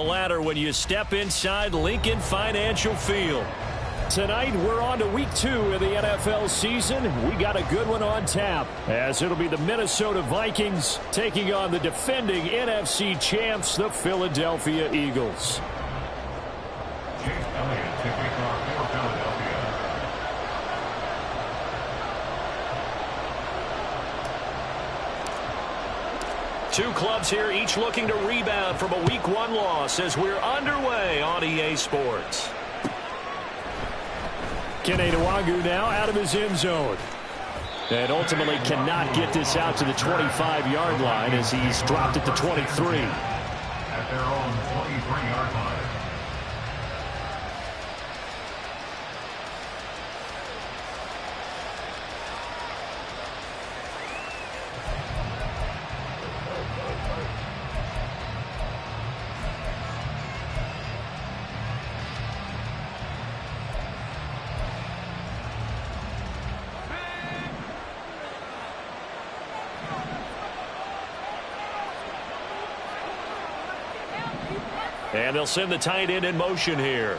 ladder when you step inside Lincoln Financial Field. Tonight, we're on to week 2 of the NFL season. We got a good one on tap, as it'll be the Minnesota Vikings taking on the defending NFC champs, the Philadelphia Eagles. Chase Elliott kicking off for Philadelphia. Two clubs here, each looking to rebound from a Week 1 loss as we're underway on EA Sports. Kene Nwangwu now out of his end zone. And ultimately cannot get this out to the 25-yard line as he's dropped it to 23. At their own 23-yard line. And they'll send the tight end in motion here.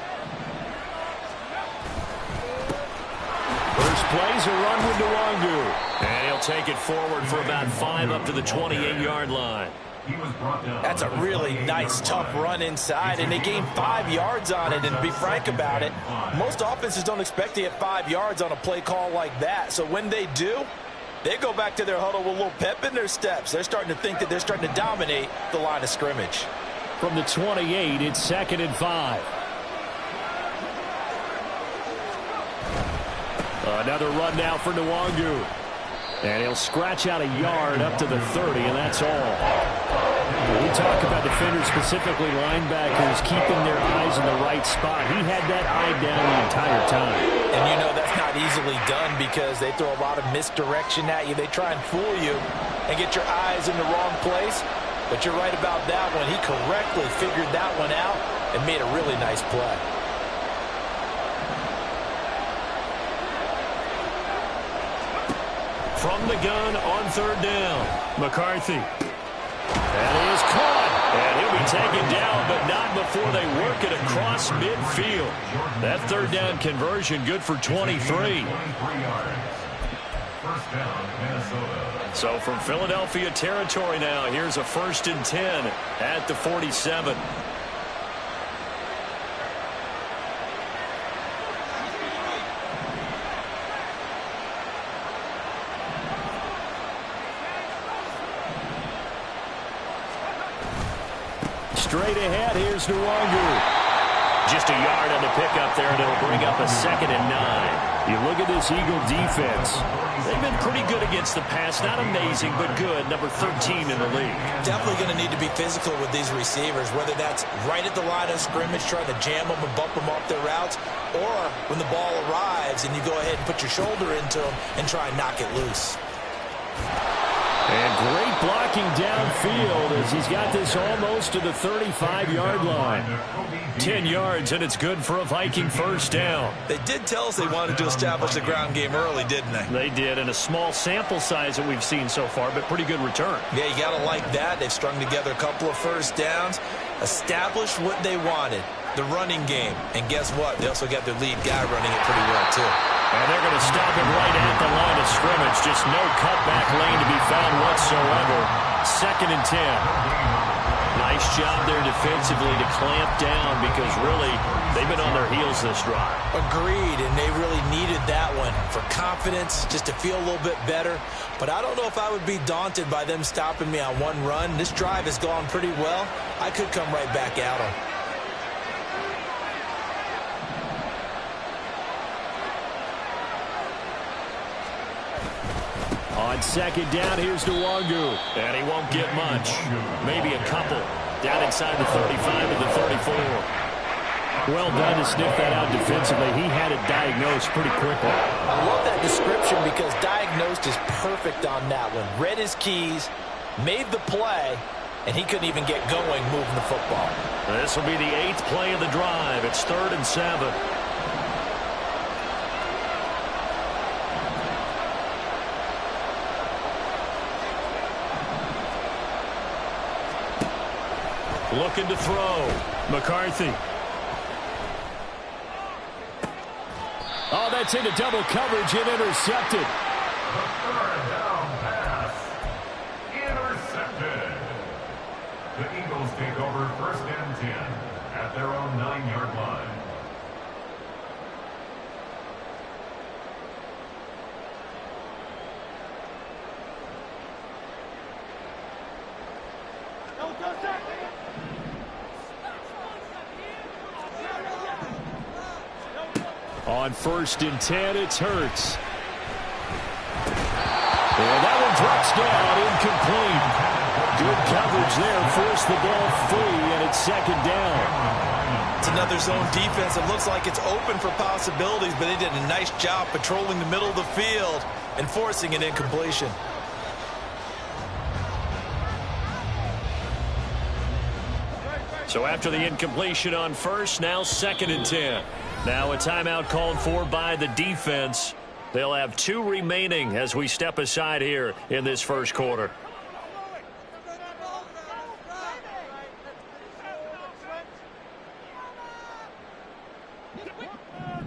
First play's a run with Nwangwu. And he'll take it forward for about 5 up to the 28-yard line. That's a really nice, tough run inside, and they gained 5 yards on it. And to be frank about it, most offenses don't expect to get 5 yards on a play call like that. So when they do, they go back to their huddle with a little pep in their steps. They're starting to think that they're starting to dominate the line of scrimmage. From the 28, it's 2nd and 5. Another run now for Nwangwu. And he'll scratch out a yard up to the 30, and that's all. We talk about defenders, specifically linebackers, keeping their eyes in the right spot. He had that eye down the entire time. And you know that's not easily done because they throw a lot of misdirection at you. They try and fool you and get your eyes in the wrong place. But you're right about that one. He correctly figured that one out and made a really nice play. From the gun on 3rd down, McCarthy. And he is caught. And he'll be taken down, but not before they work it across midfield. That 3rd down conversion good for 23. First down, Minnesota. So from Philadelphia territory now, here's a 1st and 10 at the 47. Straight ahead, here's Nwangwu. Just a yard on the pickup there, and it'll bring up a 2nd and 9. You look at this Eagle defense. They've been pretty good against the pass. Not amazing, but good. Number 13 in the league. Definitely going to need to be physical with these receivers, whether that's right at the line of scrimmage, trying to jam them and bump them off their routes, or when the ball arrives and you go ahead and put your shoulder into them and try and knock it loose. And great blocking downfield as he's got this almost to the 35-yard line. 10 yards, and it's good for a Viking 1st down. They did tell us they wanted to establish the ground game early, didn't they? They did, and a small sample size that we've seen so far, but pretty good return. Yeah, you got to like that. They've strung together a couple of 1st downs, established what they wanted, the running game. And guess what? They also got their lead guy running it pretty well, too. And they're going to stop it right at the line of scrimmage. Just no cutback lane to be found whatsoever. 2nd and 10. Nice job there defensively to clamp down because really they've been on their heels this drive. Agreed, and they really needed that one for confidence, just to feel a little bit better. But I don't know if I would be daunted by them stopping me on one run. This drive has gone pretty well. I could come right back at them. On 2nd down, here's Nwangwu. And he won't get much. Maybe a couple. Down inside the 35 to the 34. Well done to sniff that out defensively. He had it diagnosed pretty quickly. I love that description because diagnosed is perfect on that one. Read his keys, made the play, and he couldn't even get going moving the football. This will be the 8th play of the drive. It's 3rd and 7. looking to throw. McCarthy. Oh, that's into double coverage and intercepted. The third down pass. Intercepted. The Eagles take over 1st and 10 at their own 9-yard line. On 1st and 10, it's Hurts. And that one drops down, incomplete. Good coverage there, forced the ball free, and it's 2nd down. It's another zone defense. It looks like it's open for possibilities, but they did a nice job patrolling the middle of the field and forcing an incompletion. So after the incompletion on 1st, now 2nd and 10. Now a timeout called for by the defense. They'll have 2 remaining as we step aside here in this 1st quarter.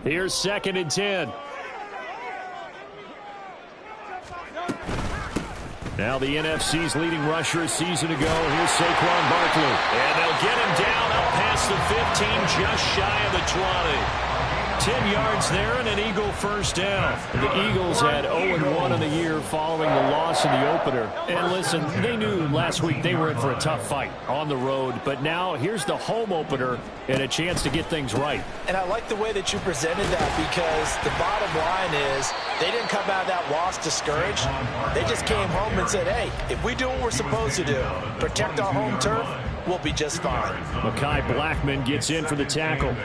Here's 2nd and 10. Now the NFC's leading rusher a season ago. Here's Saquon Barkley. And they'll get him down up past the 15, just shy of the 20. 10 yards there and an Eagle 1st down. The Eagles had 0-1 in the year following the loss in the opener. And listen, they knew last week they were in for a tough fight on the road. But now here's the home opener and a chance to get things right. And I like the way that you presented that, because the bottom line is they didn't come out of that loss discouraged. They just came home and said, hey, if we do what we're supposed to do, protect our home turf, we'll be just fine. Mekhi Blackmon gets in for the tackle.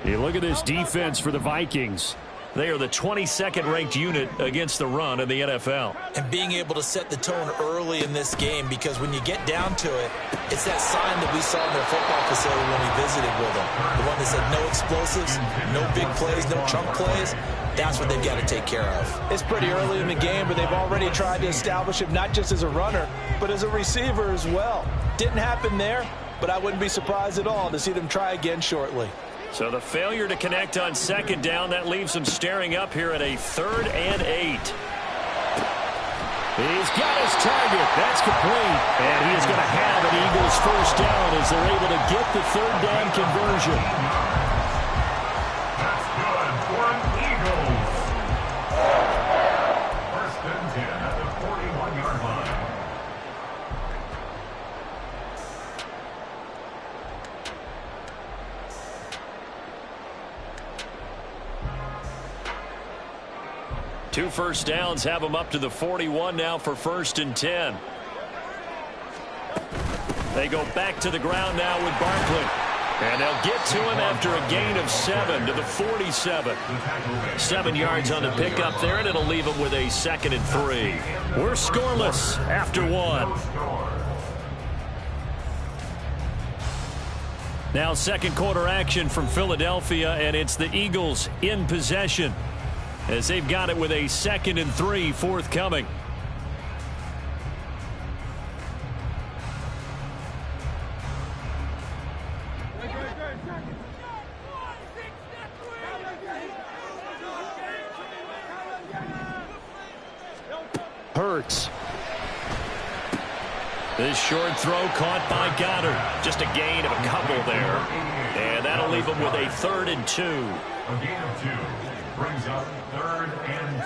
You look at this defense for the Vikings. They are the 22nd ranked unit against the run in the NFL. And being able to set the tone early in this game, because when you get down to it, it's that sign that we saw in their football facility when we visited with them. The one that said no explosives, no big plays, no chunk plays. That's what they've got to take care of. It's pretty early in the game, but they've already tried to establish him not just as a runner, but as a receiver as well. Didn't happen there, but I wouldn't be surprised at all to see them try again shortly. So the failure to connect on 2nd down, that leaves them staring up here at a 3rd and 8. He's got his target. That's complete. And he is going to have an Eagles 1st down as they're able to get the 3rd down conversion. That's good for an Eagles. 1st and 10 at the 41-yard line. Two 1st downs have them up to the 41 now for 1st and 10. They go back to the ground now with Barkley. And they'll get to him after a gain of 7 to the 47. 7 yards on the pickup there, and it'll leave them with a 2nd and 3. We're scoreless after 1. Now 2nd quarter action from Philadelphia, and it's the Eagles in possession, as they've got it with a 2nd and 3 forthcoming. Hurts. This short throw caught by Goddard. Just a gain of a couple there. And that'll leave them with a 3rd and 2. A gain of 2 brings up 3rd and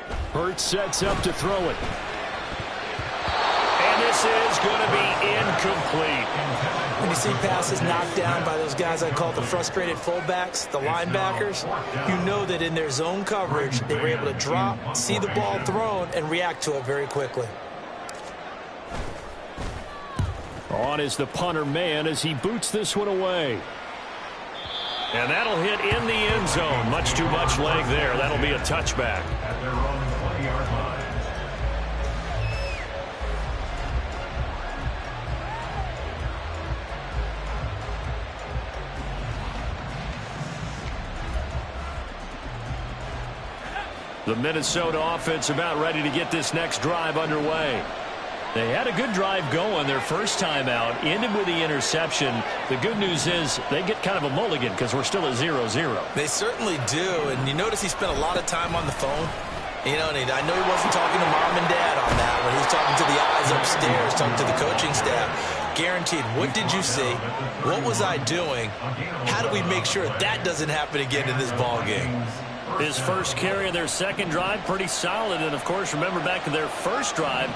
2. Hurts sets up to throw it. And this is going to be incomplete. When you see passes knocked down by those guys I call the frustrated fullbacks, the linebackers, you know that in their zone coverage, they were able to drop, see the ball thrown, and react to it very quickly. On is the punter man as he boots this one away. And that'll hit in the end zone. Much too much leg there. That'll be a touchback. At their own 20-yard line. The Minnesota offense about ready to get this next drive underway. They had a good drive going their first time out, ended with the interception. The good news is they get kind of a mulligan because we're still at 0-0. They certainly do, and you notice he spent a lot of time on the phone. You know, and I know he wasn't talking to mom and dad on that one. He was talking to the eyes upstairs, talking to the coaching staff. Guaranteed, what did you see? What was I doing? How do we make sure that doesn't happen again in this ball game? His first carry of their second drive, pretty solid. And, of course, remember back to their first drive,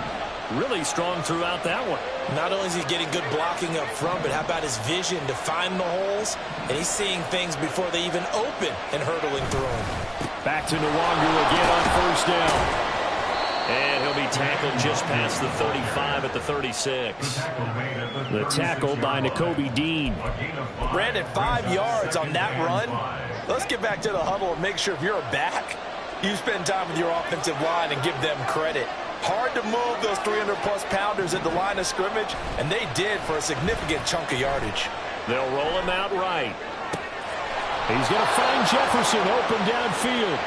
really strong throughout that one. Not only is he getting good blocking up front, but how about his vision to find the holes? And he's seeing things before they even open and hurtling through them. Back to Nwangu again on first down. And he'll be tackled just past the 35 at the 36. The tackle by Nakobe Dean. Brandon, 5 yards on that run. Let's get back to the huddle and make sure if you're a back, you spend time with your offensive line and give them credit. Hard to move those 300-plus pounders at the line of scrimmage, and they did for a significant chunk of yardage. They'll roll him out right. He's going to find Jefferson open downfield.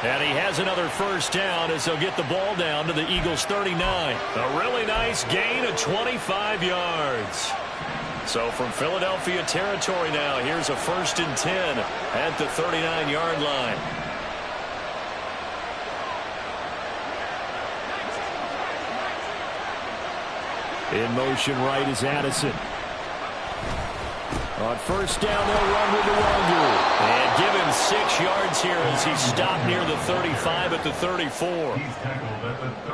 And he has another first down as they'll get the ball down to the Eagles' 39. A really nice gain of 25 yards. So from Philadelphia territory now, here's a 1st and 10 at the 39-yard line. In motion right is Addison. On first down, they'll run with Nwangu. And give him 6 yards here as he stopped near the 35 at the 34.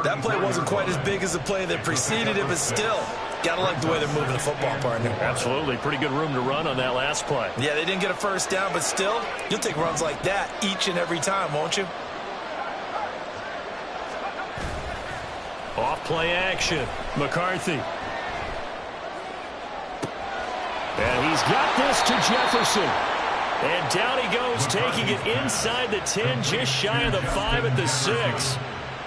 That play wasn't quite as big as the play that preceded it, but still, gotta like the way they're moving the football, partner. Absolutely. Pretty good room to run on that last play. Yeah, they didn't get a first down, but still, you'll take runs like that each and every time, won't you? Off play action. McCarthy. And he's got this to Jefferson. And down he goes, taking it inside the 10, just shy of the 5 at the 6.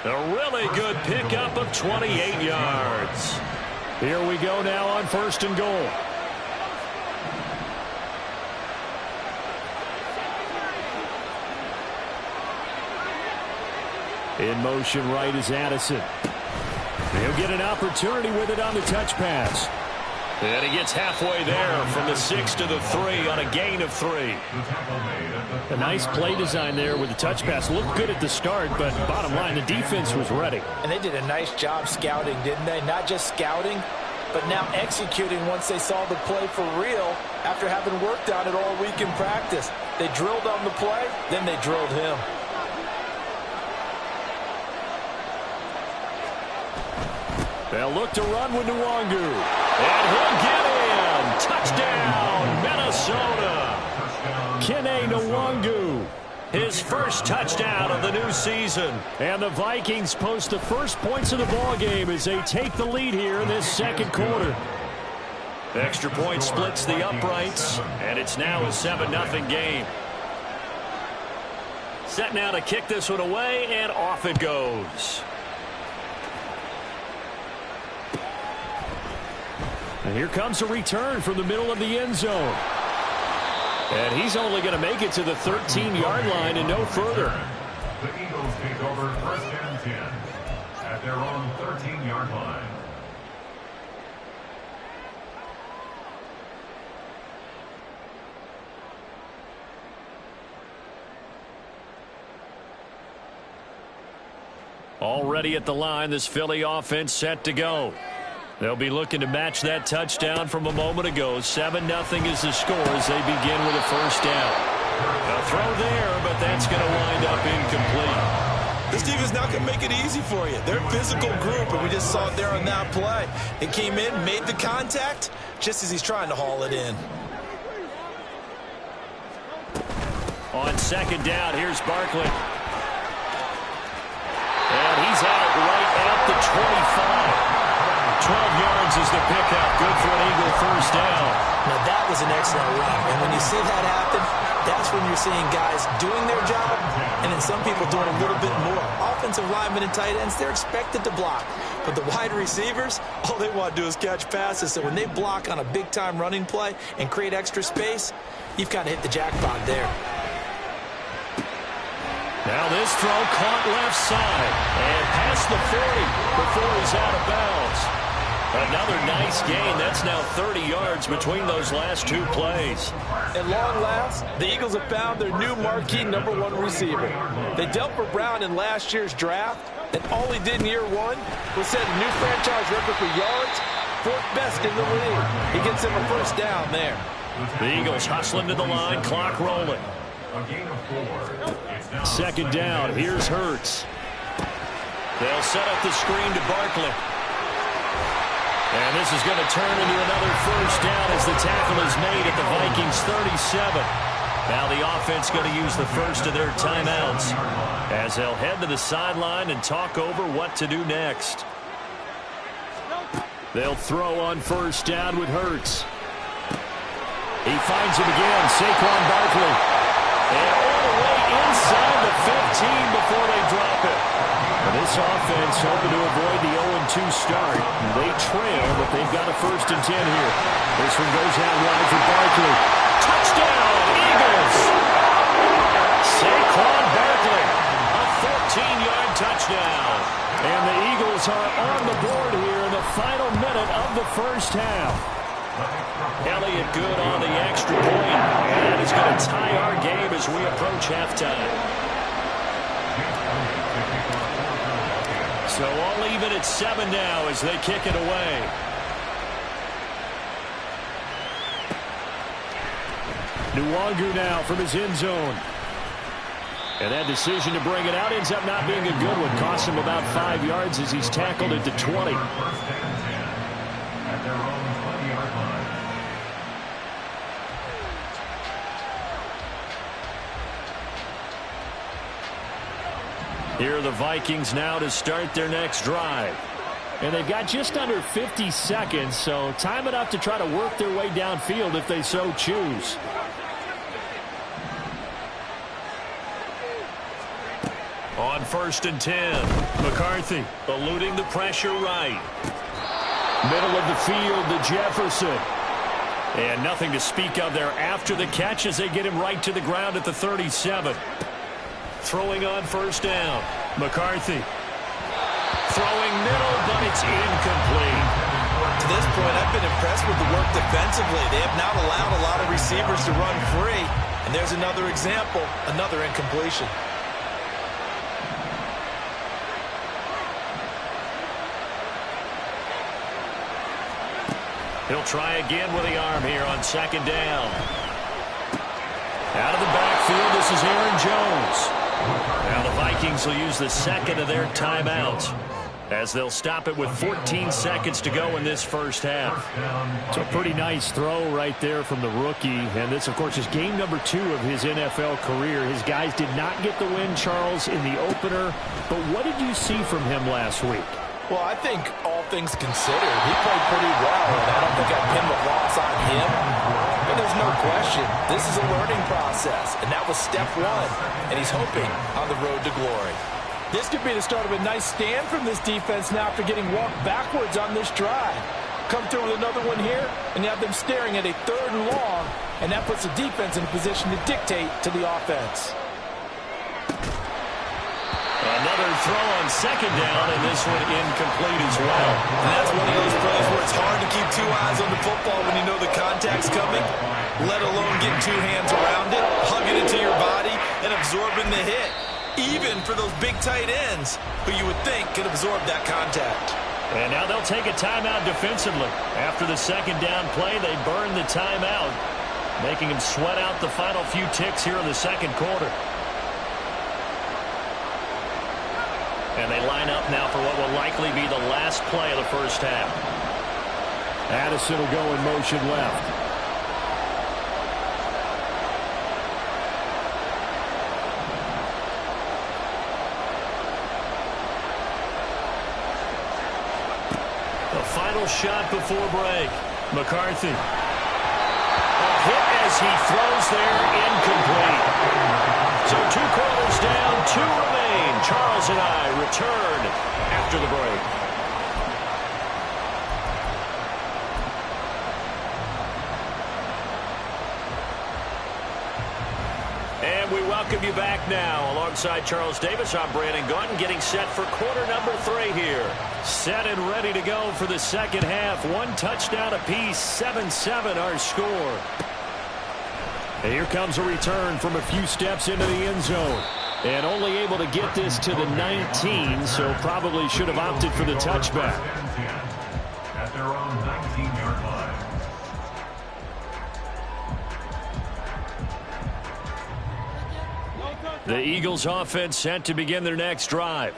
A really good pickup of 28 yards. Here we go now on 1st and goal. In motion right is Addison. He'll get an opportunity with it on the touch pass. And he gets halfway there from the 6 to the 3 on a gain of 3. A nice play design there with the touch pass. Looked good at the start, but bottom line, the defense was ready. And they did a nice job scouting, didn't they? Not just scouting, but now executing once they saw the play for real after having worked on it all week in practice. They drilled on the play, then they drilled him. They'll look to run with Nwangu. And he'll get in. Touchdown, Minnesota. Kene Nwangu, his first touchdown of the new season. And the Vikings post the first points of the ball game as they take the lead here in this second quarter. Extra point splits the uprights, and it's now a 7-0 game. Set now to kick this one away, and off it goes. And here comes a return from the middle of the end zone. And he's only going to make it to the 13-yard line and no further. The Eagles take over 1st and 10 at their own 13-yard line. Already at the line, this Philly offense set to go. They'll be looking to match that touchdown from a moment ago. 7-0 is the score as they begin with a first down. A throw there, but that's going to wind up incomplete. This defense not going to make it easy for you. They're a physical group, and we just saw it there on that play. It came in, made the contact, just as he's trying to haul it in. On second down, here's Barkley. And he's out right at the 25. 12 yards is the pickup. Good for an Eagle first down. Now, that was an excellent run. And when you see that happen, that's when you're seeing guys doing their job and then some people doing a little bit more. Offensive linemen and tight ends, they're expected to block. But the wide receivers, all they want to do is catch passes. So when they block on a big-time running play and create extra space, you've kind of hit the jackpot there. Now this throw caught left side and past the 40 before he's out of bounds. Another nice gain. That's now 30 yards between those last two plays. At long last, the Eagles have found their new marquee #1 receiver. They dealt for Brown in last year's draft, and all he did in year one was set a new franchise record for yards, 4th best in the league. He gets him a first down there. The Eagles hustling to the line, clock rolling. Second down, here's Hurts. They'll set up the screen to Barkley. And this is going to turn into another first down as the tackle is made at the Vikings 37. Now the offense going to use the first of their timeouts as they'll head to the sideline and talk over what to do next. They'll throw on first down with Hurts. He finds him again, Saquon Barkley. And all the way inside the 15 before they drop it. And this offense hoping to avoid the 0-2 start. They trail, but they've got a 1st and 10 here. This one goes out wide for Barkley. Touchdown, Eagles! Saquon Barkley, a 14-yard touchdown. And the Eagles are on the board here in the final minute of the first half. Elliott good on the extra point. And that is going to tie our game as we approach halftime. So all even at 7 now as they kick it away. Nwangu now from his end zone. And that decision to bring it out ends up not being a good one. Costs him about 5 yards as he's tackled at the 20. Here are the Vikings now to start their next drive. And they've got just under 50 seconds, so time enough to try to work their way downfield if they so choose. On 1st and 10, McCarthy eluding the pressure right. Middle of the field to Jefferson. And nothing to speak of there after the catch as they get him right to the ground at the 37. Throwing on first down. McCarthy. Throwing middle, but it's incomplete. To this point, I've been impressed with the work defensively. They have not allowed a lot of receivers to run free. And there's another example, another incompletion. He'll try again with the arm here on 2nd down. Out of the backfield, this is Aaron Jones. Now the Vikings will use the 2nd of their timeouts as they'll stop it with 14 seconds to go in this first half. It's a pretty nice throw right there from the rookie. And this, of course, is game number 2 of his NFL career. His guys did not get the win, Charles, in the opener. But what did you see from him last week? Well, I think all things considered, he played pretty well, and I don't think I'd pin the loss on him. But there's no question, this is a learning process, and that was step 1, and he's hoping on the road to glory. This could be the start of a nice stand from this defense now after getting walked backwards on this drive. Come through with another one here, and you have them staring at a 3rd and long, and that puts the defense in a position to dictate to the offense. Another throw on 2nd down, and this one incomplete as well. And that's one of those plays where it's hard to keep 2 eyes on the football when you know the contact's coming, let alone getting 2 hands around it, hugging it to your body, and absorbing the hit, even for those big tight ends who you would think could absorb that contact. And now they'll take a timeout defensively. After the 2nd down play, they burn the timeout, making them sweat out the final few ticks here in the 2nd quarter. And they line up now for what will likely be the last play of the first half. Addison will go in motion left. The final shot before break. McCarthy. A hit as he throws there, incomplete. So 2 quarters down, 2 remain. Charles and I return after the break. And we welcome you back now. Alongside Charles Davis, I'm Brandon Gaudin, getting set for quarter number 3 here. Set and ready to go for the second half. 1 touchdown apiece, 7-7 our score. And here comes a return from a few steps into the end zone. And only able to get this to the 19, so probably should have opted for the touchback. At their own 19-yard line. The Eagles offense set to begin their next drive.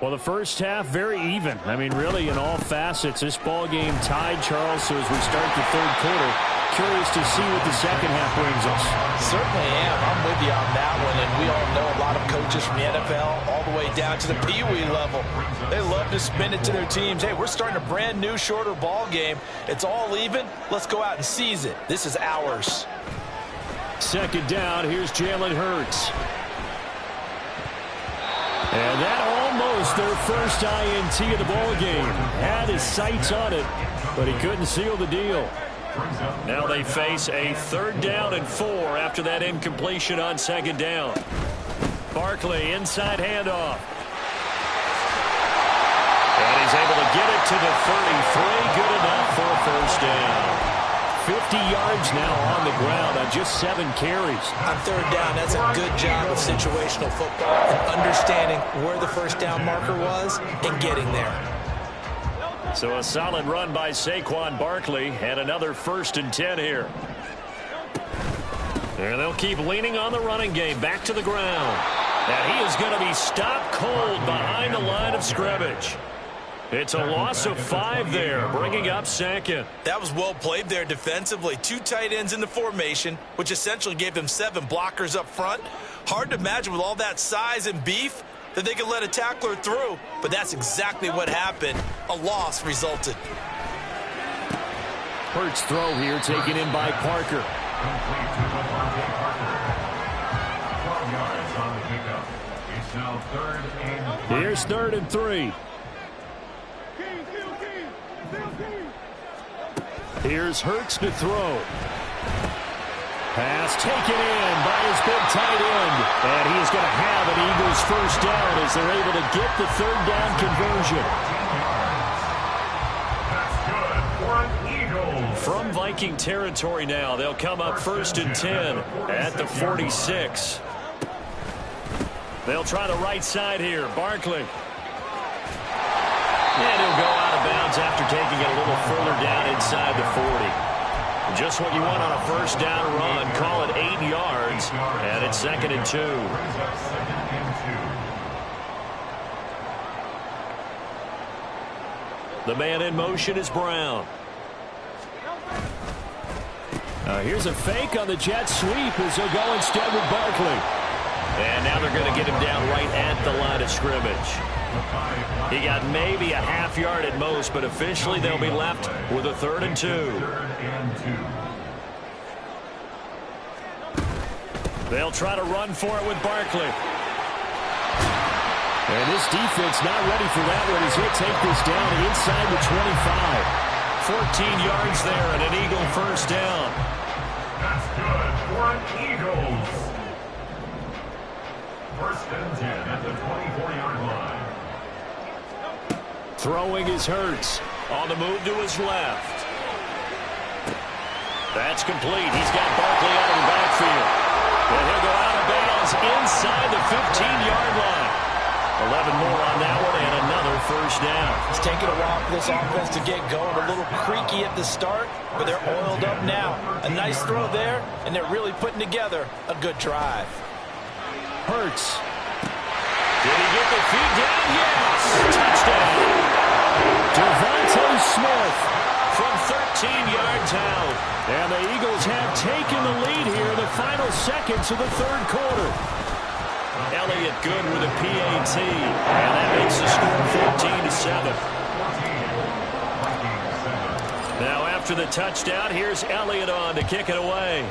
Well, the first half, very even. I mean, really, in all facets, this ball game tied, Charles. So as we start the third quarter, curious to see what the second half brings us. Certainly am. I'm with you on that one. And we all know a lot of coaches from the NFL all the way down to the Pee-wee level. They love to spin it to their teams. Hey, we're starting a brand new, shorter ball game. It's all even. Let's go out and seize it. This is ours. Second down, here's Jalen Hurts. And that almost their first INT of the ball game. Had his sights on it, but he couldn't seal the deal. Now they face a 3rd down and 4 after that incompletion on 2nd down. Barkley, inside handoff. And he's able to get it to the 33. Good enough for a first down. 50 yards now on the ground on just 7 carries. On 3rd down, that's a good job of situational football and understanding where the first down marker was and getting there. So a solid run by Saquon Barkley and another 1st and 10 here. And they'll keep leaning on the running game back to the ground. And he is going to be stopped cold behind the line of scrimmage. It's a loss of 5 there, bringing up 2nd. That was well played there defensively. 2 tight ends in the formation, which essentially gave them 7 blockers up front. Hard to imagine with all that size and beef that they could let a tackler through, but that's exactly what happened. A loss resulted. Hurts throw here taken in by Parker. Complete to Devontae Parker. 12 yards on the pickup. It's now 3rd and 3. Here's 3rd and 3. Here's Hurts to throw. Pass taken in by his big tight end. And he is going to have an Eagles first down as they're able to get the 3rd down conversion. That's good for an Eagle. From Viking territory now, they'll come up 1st and 10 at the 46. They'll try the right side here. Barkley. And he'll go out of bounds after taking it a little further down inside the 40. Just what you want on a first down run. Call it 8 yards. And it's 2nd and 2. The man in motion is Brown. Here's a fake on the jet sweep as he'll go instead with Barkley. And now they're going to get him down right at the line of scrimmage. He got maybe a half yard at most, but officially they'll be left with a 3rd and 2. They'll try to run for it with Barkley. And this defense not ready for that one as he'll take this down inside the 25. 14 yards there and an Eagle first down. That's good for an Eagles. 1st and 10 at the 24-yard line. Throwing is Hurts. On the move to his left. That's complete. He's got Barkley out of the backfield. And he'll go out of bounds inside the 15-yard line. 11 more on that one and another first down. It's taken a while for this offense to get going. A little creaky at the start, but they're oiled up now. A nice throw there, and they're really putting together a good drive. Hurts. Did he get the feet down? Yes! Touchdown! Devontae Smith from 13 yards out. And the Eagles have taken the lead here in the final seconds of the 3rd quarter. Elliott good with a PAT. And that makes the score 14-7. Now after the touchdown, here's Elliott on to kick it away.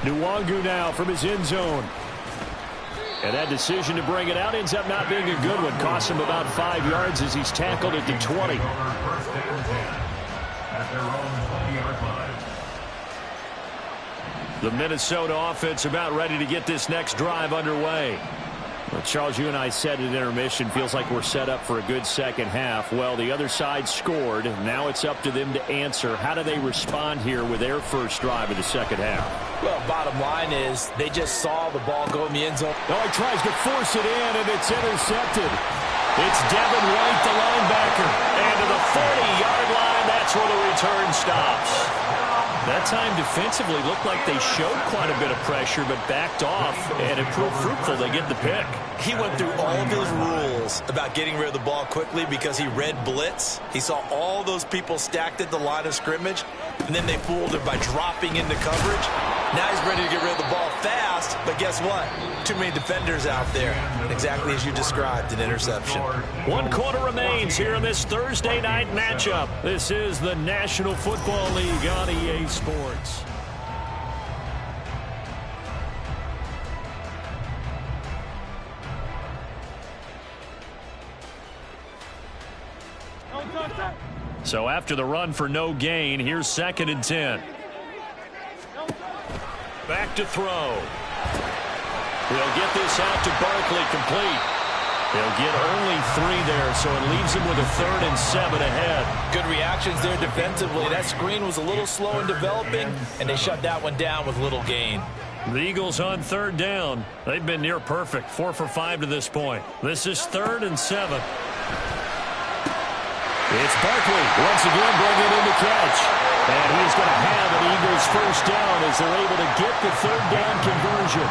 Nwangu now from his end zone. And that decision to bring it out ends up not being a good one. Costs him about 5 yards as he's tackled at the 20. The Minnesota offense about ready to get this next drive underway. Well, Charles, you and I said at intermission, feels like we're set up for a good second half. Well, the other side scored. Now it's up to them to answer. How do they respond here with their first drive of the second half? Well, bottom line is they just saw the ball go in the end zone. Oh, he tries to force it in, and it's intercepted. It's Devin White, the linebacker. And to the 40-yard line, that's where the return stops. That time defensively looked like they showed quite a bit of pressure but backed off, and it proved fruitful. They get the pick. He went through all of his rules about getting rid of the ball quickly because he read blitz. He saw all those people stacked at the line of scrimmage, and then they fooled him by dropping into coverage. Now he's ready to get rid of the ball fast, but guess what? Too many defenders out there. Exactly as you described, an interception. 1 quarter remains here in this Thursday night matchup. This is the National Football League on EA Sports. So after the run for no gain, here's 2nd and 10. Back to throw. He'll get this out to Barkley, complete. They'll get only 3 there, so it leaves him with a 3rd and 7 ahead. Good reactions there defensively. That screen was a little slow in developing, and they shut that one down with little gain. The Eagles on 3rd down. They've been near perfect, 4 for 5 to this point. This is 3rd and 7. It's Barkley once again bringing in the catch. And he's going to have an Eagles first down as they're able to get the 3rd down conversion.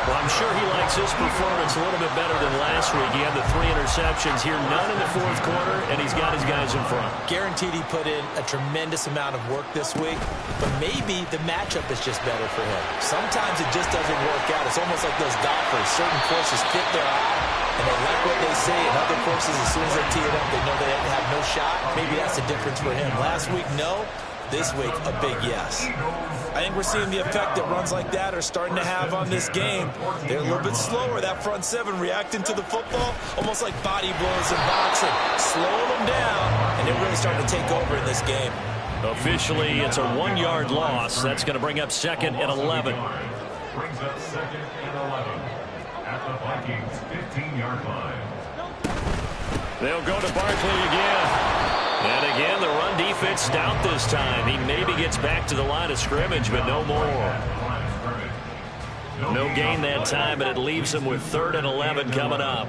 Well, I'm sure he likes his performance a little bit better than last week. He had the 3 interceptions here, none in the 4th quarter, and he's got his guys in front. Guaranteed he put in a tremendous amount of work this week, but maybe the matchup is just better for him. Sometimes it just doesn't work out. It's almost like those golfers. Certain courses fit their eye, and they like what they see, and other courses, as soon as they tee it up, they know they have no shot. Maybe that's the difference for him. Last week, no. This week, a big yes. I think we're seeing the effect that runs like that are starting to have on this game. They're a little bit slower, that front 7 reacting to the football, almost like body blows in boxing, slowing them down, and they're really starting to take over in this game. Officially, it's a 1-yard loss. That's going to bring up 2nd and 11. Brings up 2nd and 11 at the Vikings 15-yard line. They'll go to Barkley again. And again, the run defense stout this time. He maybe gets back to the line of scrimmage, but no more. No gain that time, and it leaves him with 3rd and 11 coming up.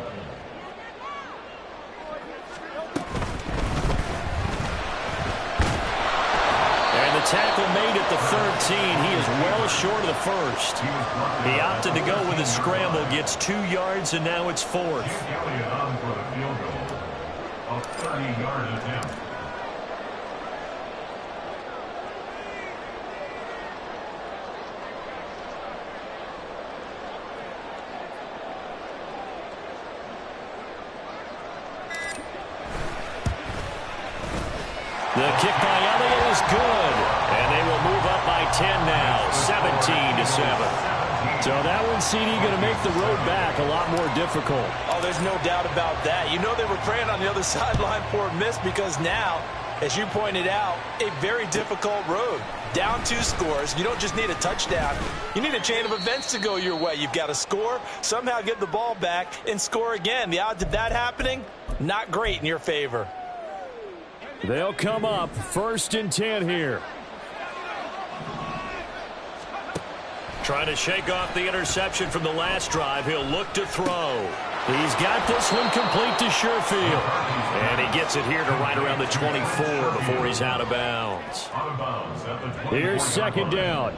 And the tackle made at the 13. He is well short of the first. He opted to go with a scramble, gets 2 yards, and now it's 4th. Elliott on for the field goal. A 30-yard attempt. The kick by Elliott is good, and they will move up by 10 now, 17-7. So that one, CD, going to make the road back a lot more difficult. Oh, there's no doubt about that. You know they were praying on the other sideline for a miss because now, as you pointed out, a very difficult road. Down 2 scores. You don't just need a touchdown. You need a chain of events to go your way. You've got to score, somehow get the ball back, and score again. The odds of that happening, not great in your favor. They'll come up 1st and 10 here. Trying to shake off the interception from the last drive. He'll look to throw. He's got this one complete to Sherfield. And he gets it here to right around the 24 before he's out of bounds. Here's 2nd down.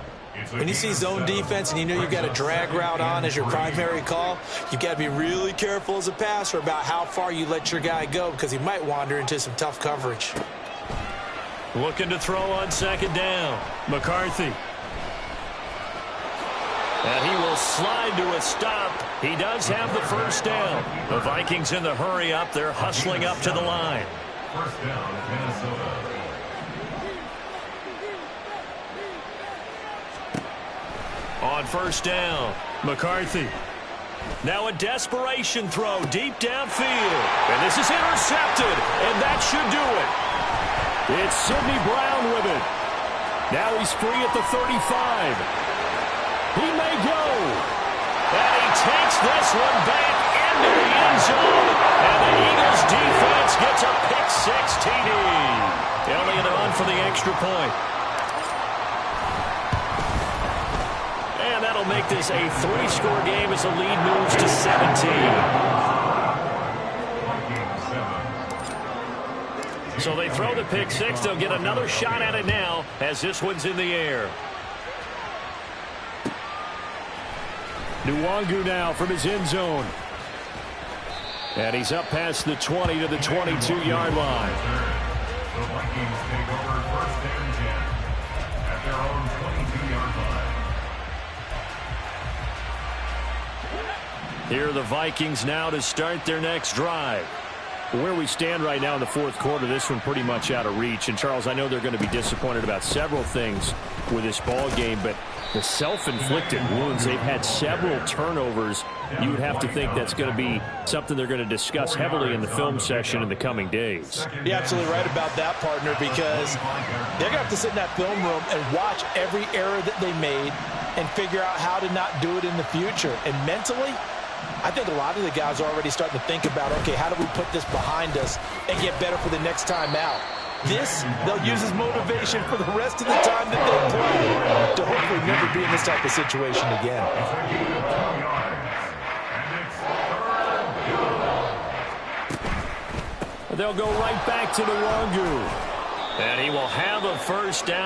When you see zone defense and you know you've got a drag route on as your primary call, you've got to be really careful as a passer about how far you let your guy go because he might wander into some tough coverage. Looking to throw on 2nd down. McCarthy. And he will slide to a stop. He does have the first down. The Vikings in the hurry up. They're hustling up to the line. First down, Minnesota. On 1st down, McCarthy. Now a desperation throw deep downfield. And this is intercepted, and that should do it. It's Sidney Brown with it. Now he's free at the 35. He may go. And he takes this one back into the end zone. And the Eagles defense gets a pick-six TD. Elliott on for the extra point. And that'll make this a 3-score game as the lead moves to 17. So they throw the pick-six. They'll get another shot at it now as this one's in the air. Nwangu now from his end zone. And he's up past the 20 to the 22-yard line. The Vikings take over first and 10 at their own 22-yard line. Here are the Vikings now to start their next drive. Where we stand right now in the fourth quarter, this one pretty much out of reach. And, Charles, I know they're going to be disappointed about several things with this ball game, but the self-inflicted wounds, they've had several turnovers. You would have to think that's going to be something they're going to discuss heavily in the film session in the coming days. You're absolutely right about that, partner, because they're going to have to sit in that film room and watch every error that they made and figure out how to not do it in the future. And mentally, I think a lot of the guys are already starting to think about, okay, how do we put this behind us and get better for the next time out? This, they'll use as motivation for the rest of the time that they play to hopefully never be in this type of situation again. They'll go right back to Nwangu. And he will have a first down.